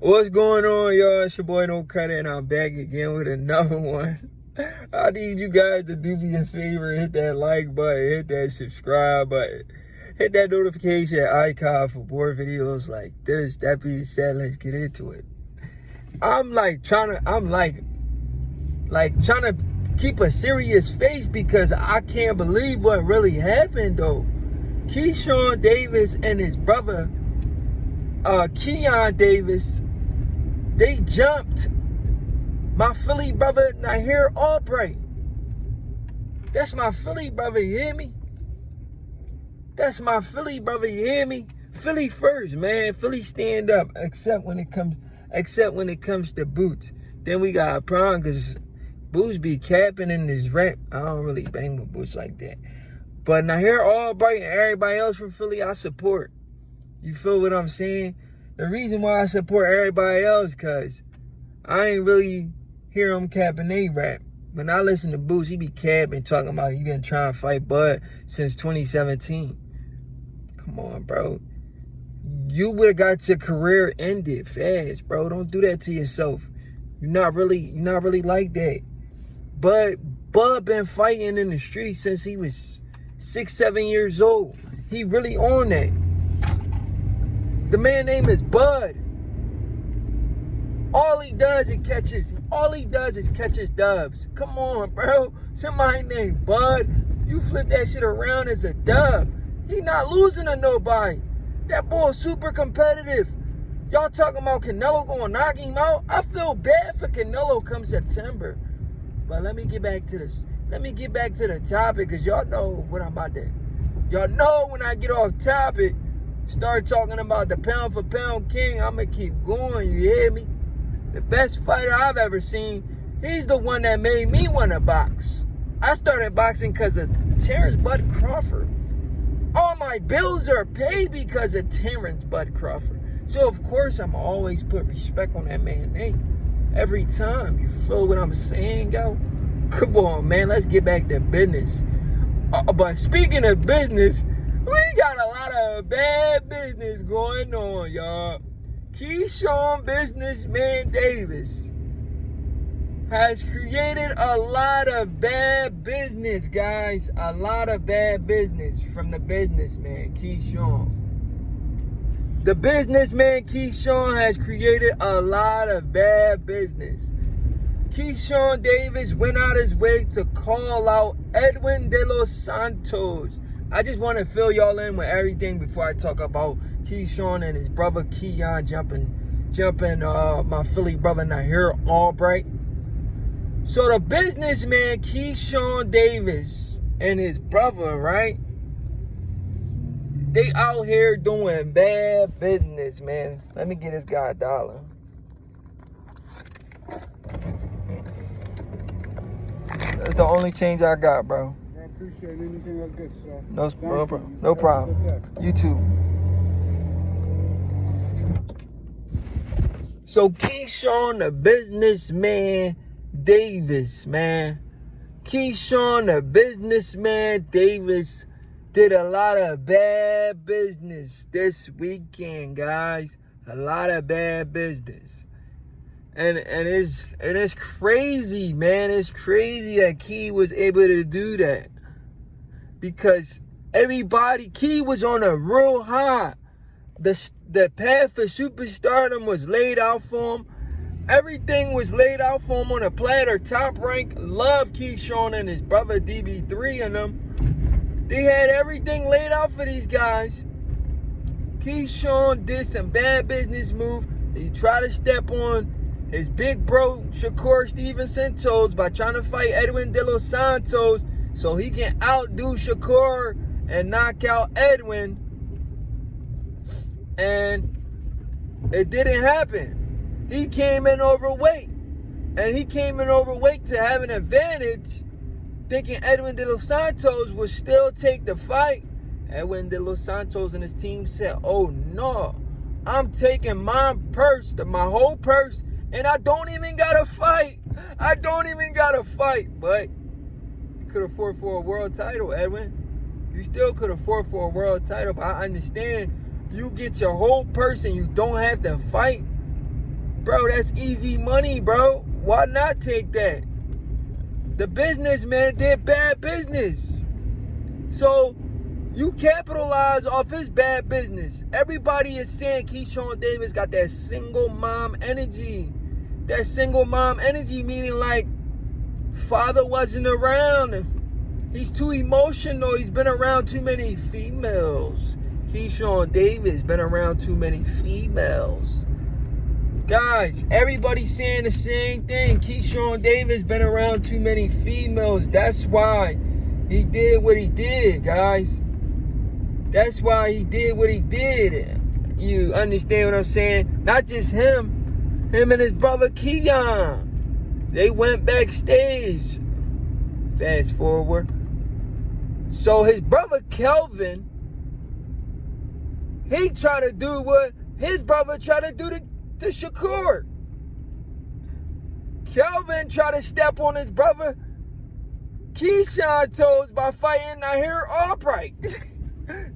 What's going on, y'all? It's your boy No Credit, and I'm back again with another one. I need you guys to do me a favor, hit that like button, hit that subscribe button, hit that notification icon for more videos like this. That being said, let's get into it. I'm trying to keep a serious face because I can't believe what really happened though. Keyshawn Davis and his brother, Keon Davis, they jumped my Philly brother, Nahir Albright. That's my Philly brother, you hear me? That's my Philly brother, you hear me? Philly first, man. Philly stand up, except when it comes to Boots. Then we got a problem because Boots be capping in this rap. I don't really bang with Boots like that. But Nahir Albright and everybody else from Philly, I support. You feel what I'm saying? The reason why I support everybody else because I ain't really hear him capping they rap. When I listen to Boots, he be capping, talking about he been trying to fight Bud since 2017. Come on, bro. You would have got your career ended fast, bro. Don't do that to yourself. You're not really like that. Bud been fighting in the streets since he was 6-7 years old. He really on that. The man name is Bud. All he does is catches dubs. Come on, bro. Somebody named Bud. You flip that shit around as a dub. He not losing to nobody. That boy's super competitive. Y'all talking about Canelo gonna knock him out? I feel bad for Canelo come September. But let me get back to this. Let me get back to the topic because y'all know what I'm about to. Y'all know when I get off topic, start talking about the pound for pound king, I'ma keep going, you hear me? The best fighter I've ever seen, he's the one that made me want to box. I started boxing because of Terrence Bud Crawford. All my bills are paid because of Terrence Bud Crawford. So of course I'm always put respect on that man's name. Every time, you feel what I'm saying, yo? Come on, man, let's get back to business. But speaking of business, we got a lot of bad business going on, y'all. Keyshawn Businessman Davis has created a lot of bad business, guys. A lot of bad business from the businessman, Keyshawn. The businessman, Keyshawn, has created a lot of bad business. Keyshawn Davis went out his way to call out Edwin De Los Santos. I just want to fill y'all in with everything before I talk about Keyshawn and his brother Keon jumping my Philly brother Nahir Albright. So the businessman Keyshawn Davis and his brother, right? They out here doing bad business, man. Let me get this guy $1. That's the only change I got, bro. I appreciate anything I get, sir. No problem. No problem. You too. So Keyshawn, the businessman Davis, man. Keyshawn, the businessman Davis, did a lot of bad business this weekend, guys. A lot of bad business. And it's crazy, man. It's crazy that Key was able to do that. Because Key was on a real high. The path for superstardom was laid out for him. Everything was laid out for him on a platter. Top rank. Love Keyshawn and his brother DB3 and them. They had everything laid out for these guys. Keyshawn did some bad business move. He tried to step on his big bro Shakur Stevenson toes by trying to fight Edwin De Los Santos so he can outdo Shakur and knock out Edwin. And it didn't happen. He came in overweight. And he came in overweight to have an advantage, thinking Edwin De Los Santos would still take the fight. Edwin De Los Santos and his team said, oh no, I'm taking my whole purse, and I don't even gotta fight. But you could have fought for a world title, Edwin. You still could have fought for a world title, but I understand you get your whole purse and you don't have to fight. Bro, that's easy money, bro. Why not take that? The businessman did bad business. So, you capitalize off his bad business. Everybody is saying Keyshawn Davis got that single mom energy. That single mom energy meaning like father wasn't around. He's too emotional. He's been around too many females. Keyshawn Davis been around too many females. Guys, everybody's saying the same thing. Keyshawn Davis been around too many females. That's why he did what he did, guys. That's why he did what he did. You understand what I'm saying? Not just him. Him and his brother Keon. They went backstage. Fast forward. So his brother Kelvin, he tried to do what his brother tried to do to Shakur. Kelvin tried to step on his brother Keyshawn toes by fighting Nahir Albright.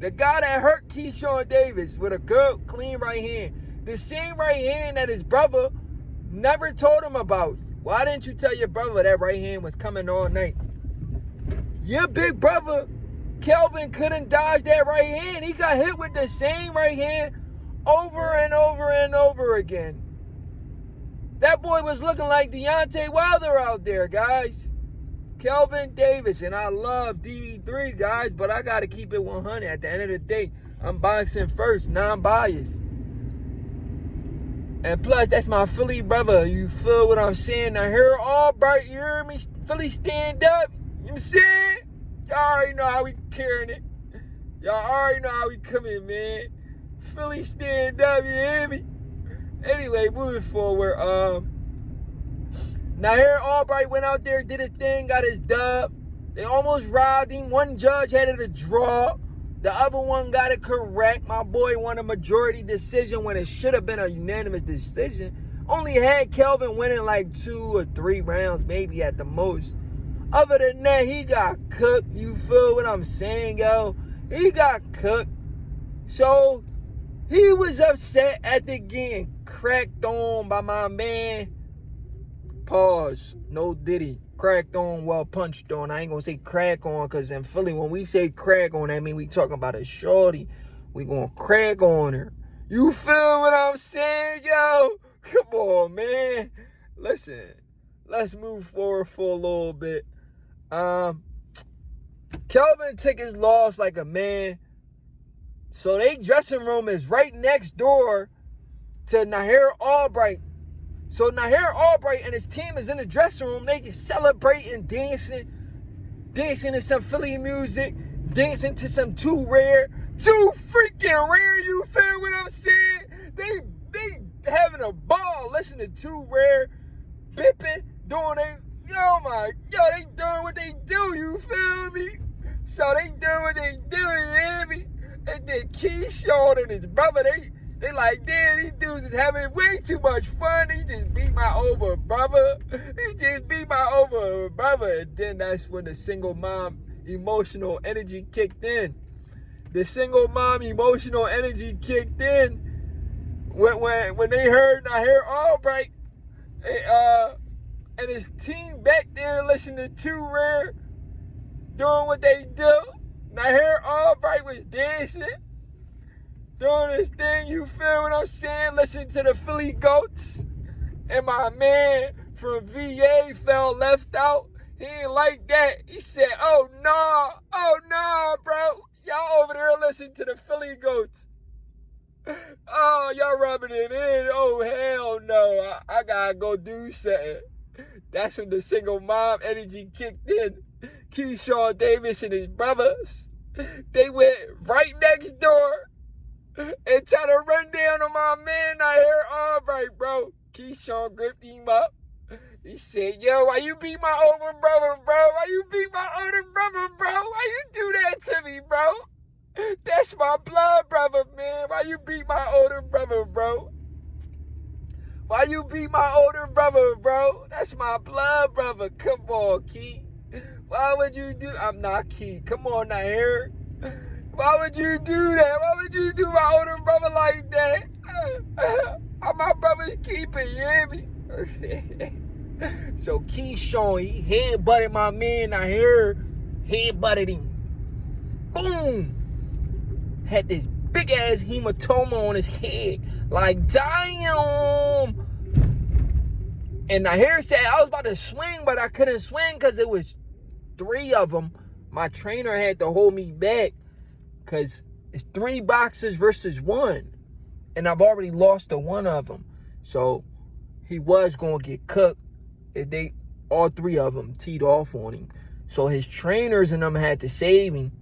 The guy that hurt Keyshawn Davis with a good, clean right hand. The same right hand that his brother never told him about. Why didn't you tell your brother that right hand was coming all night? Your big brother, Kelvin, couldn't dodge that right hand. He got hit with the same right hand over and over and over again. That boy was looking like Deontay Wilder out there, guys. Kelvin Davis, and I love DB3, guys, but I got to keep it 100. At the end of the day, I'm boxing first, non-biased. And plus, that's my Philly brother. You feel what I'm saying? Now, here, Albright, you hear me? Philly, stand up. You know what I'm saying? Y'all already know how we carrying it. Y'all already know how we coming, man. Philly, stand up, you hear me? Anyway, moving forward, Nahir Albright went out there, did his thing, got his dub. They almost robbed him. One judge had it a draw. The other one got it correct. My boy won a majority decision when it should have been a unanimous decision. Only had Kelvin winning like 2 or 3 rounds, maybe at the most. Other than that, he got cooked. You feel what I'm saying, yo? He got cooked. So, he was upset after getting cracked on by my man. Pause. No Diddy. Cracked on, well punched on. I ain't gonna say crack on, because in Philly, when we say crack on, that mean we talking about a shorty. We gonna crack on her. You feel what I'm saying, yo? Come on, man. Listen, let's move forward for a little bit. Kelvin took his loss like a man. So they dressing room is right next door to Nahir Albright. So Nahir Albright and his team is in the dressing room. They just celebrating, dancing to some Philly music, dancing to some Too Rare. Too freaking rare, you feel what I'm saying? They having a ball listening to Too Rare, bipping, doing they doing what they do, you feel me? So they doing what they do, you hear me? And then Keyshawn and his brother, they like, damn, these dudes is having way too much fun. He just beat my over brother. And then that's when the single mom emotional energy kicked in. The single mom emotional energy kicked in when they heard Nahir Albright and his team back there listening to Too Rare, doing what they do. Nahir Albright was dancing, doing his thing, you feel what I'm saying? Listen to the Philly Goats. And my man from VA felt left out. He ain't like that. He said, oh no, bro. Y'all over there listen to the Philly Goats. Oh, y'all rubbing it in. Oh, hell no. I gotta go do something. That's when the single mom energy kicked in. Keyshawn Davis and his brothers, they went right next door and try to run down on my man Nahir Albright, bro. Keyshawn gripped him up. He said, yo, why you beat my older brother, bro? Why you beat my older brother, bro? Why you do that to me, bro? That's my blood brother, man. Why you beat my older brother, bro? Why you beat my older brother, bro? That's my blood brother. Come on, Key. Why would you do... I'm not Key. Come on, Nahir. Why would you do that? Why would you do my older brother like that? My brother's keep it, you hear me? So Keyshawn, he headbutted my man. I heard headbutted him. Boom! Had this big ass hematoma on his head. Like, damn! And Nahir said I was about to swing, but I couldn't swing because it was 3 of them. My trainer had to hold me back because it's 3 boxers versus 1. And I've already lost to 1 of them. So he was going to get cooked if all 3 of them teed off on him. So his trainers and them had to save him.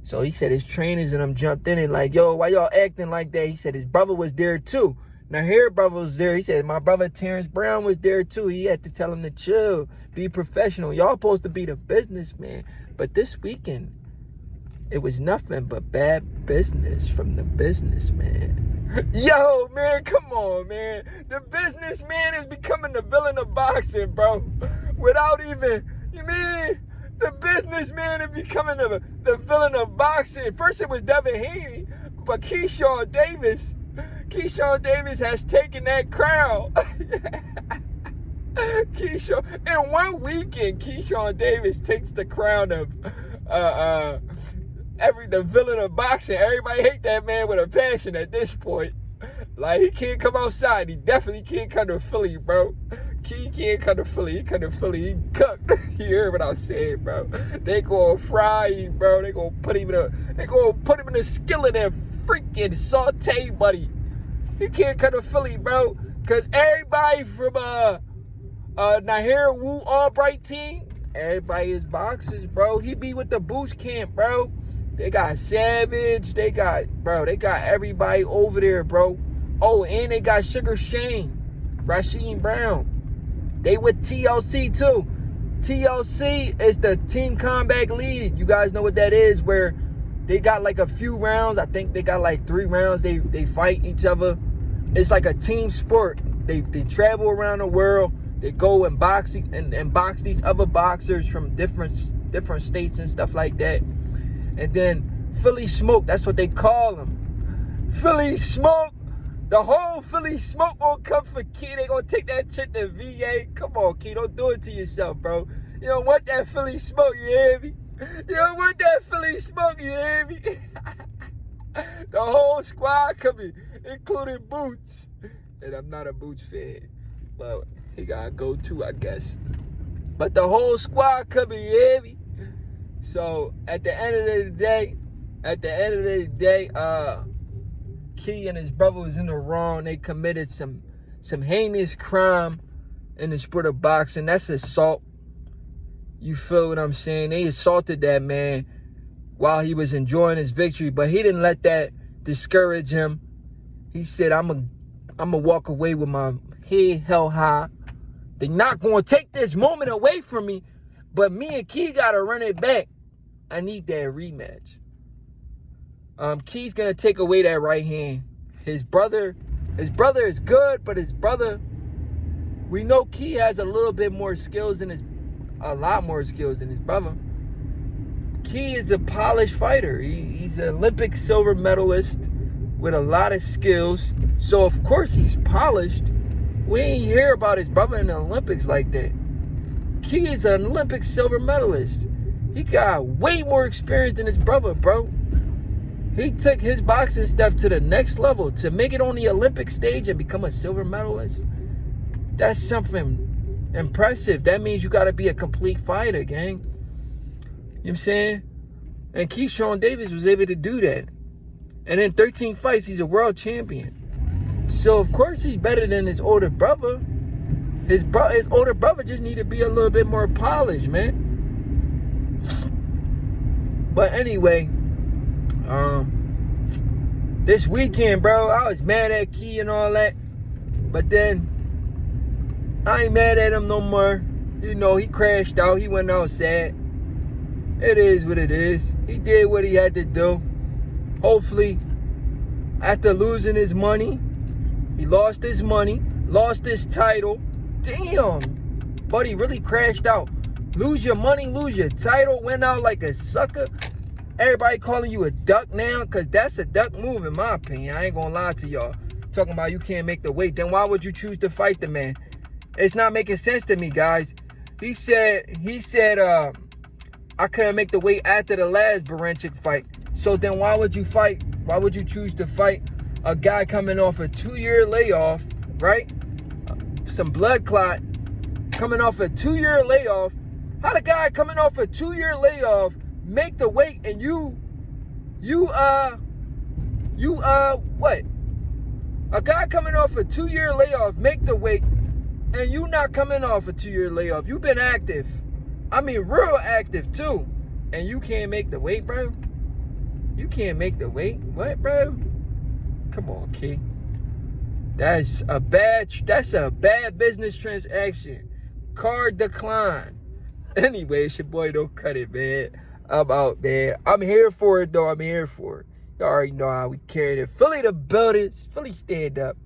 So he said his trainers and them jumped in and like, yo, why y'all acting like that? He said his brother was there too. Nahir brother was there. He said my brother Terrence Brown was there too. He had to tell him to chill, be professional. Y'all supposed to be the businessman. But this weekend, it was nothing but bad business from the businessman. Yo, man, come on, man. The businessman is becoming the villain of boxing, bro. Without even, you mean, the businessman is becoming the villain of boxing. First it was Devin Haney, but Keyshawn Davis has taken that crown. Keyshawn, in 1 weekend, Keyshawn Davis takes the crown of the villain of boxing. Everybody hate that man with a passion at this point. Like, he can't come outside. He definitely can't come to Philly, bro. He can't come to Philly. He come to Philly. He cooked. You heard what I said, bro. They gonna fry him, bro. They gonna put him in a skillet and freaking saute, buddy. He can't come to Philly, bro. Cause everybody from Nahir Albright team, everybody is boxers, bro. He be with the boost camp, bro. They got Savage. They got everybody over there, bro. Oh, and they got Sugar Shane, Rasheed Brown. They with TLC too. TLC is the Team Combat League. You guys know what that is, where they got like a few rounds. I think they got like 3 rounds. They fight each other. It's like a team sport. They travel around the world. They go and box these other boxers from different states and stuff like that. And then Philly Smoke, that's what they call them. Philly Smoke. The whole Philly Smoke gonna come for Key. They gonna take that shit to VA. Come on, Key, don't do it to yourself, bro. You don't want that Philly Smoke, you hear me? You don't want that Philly Smoke, you hear me? The whole squad coming, including Boots. And I'm not a Boots fan, but he gotta go too, I guess. But the whole squad coming, you hear me? So at the end of the day, Key and his brother was in the wrong. They committed some heinous crime in the sport of boxing. That's assault. You feel what I'm saying? They assaulted that man while he was enjoying his victory, but he didn't let that discourage him. He said, I'm gonna walk away with my head held high. They're not gonna take this moment away from me, but me and Key gotta run it back. I need that rematch. Key's gonna take away that right hand. His brother is good, but we know Key has a lot more skills than his brother. Key is a polished fighter. He's an Olympic silver medalist with a lot of skills. So of course he's polished. We ain't hear about his brother in the Olympics like that. Key is an Olympic silver medalist. He got way more experience than his brother, bro. He took his boxing stuff to the next level. To make it on the Olympic stage and become a silver medalist, that's something impressive. That means you got to be a complete fighter, gang. You know what I'm saying? And Keyshawn Davis was able to do that. And in 13 fights, he's a world champion. So, of course, he's better than his older brother. His older brother just need to be a little bit more polished, man. But anyway, this weekend, bro, I was mad at Key and all that. But then, I ain't mad at him no more. You know, he crashed out. He went out sad. It is what it is. He did what he had to do. Hopefully, after losing his money, he lost his money, lost his title. Damn, buddy really crashed out. Lose your money, lose your title, went out like a sucker. Everybody calling you a duck now, because that's a duck move in my opinion. I ain't gonna lie to y'all. talking about you can't make the weight. Then why would you choose to fight the man? It's not making sense to me, guys. He said, I couldn't make the weight after the last Baranchik fight. So then why would you fight? Why would you choose to fight a guy coming off a 2-year layoff, right? Some blood clot, coming off a 2-year layoff. How the guy coming off a 2-year layoff make the weight and what? A guy coming off a 2-year layoff make the weight and you not coming off a 2-year layoff. You been active. I mean, real active too. And you can't make the weight, bro? You can't make the weight? What, bro? Come on, Key. That's a bad business transaction. Card decline. Anyway, it's your boy, Don't Cut It, man. I'm out there. I'm here for it, though. I'm here for it. You already know how we carry it. Philly the buildings. Philly stand up.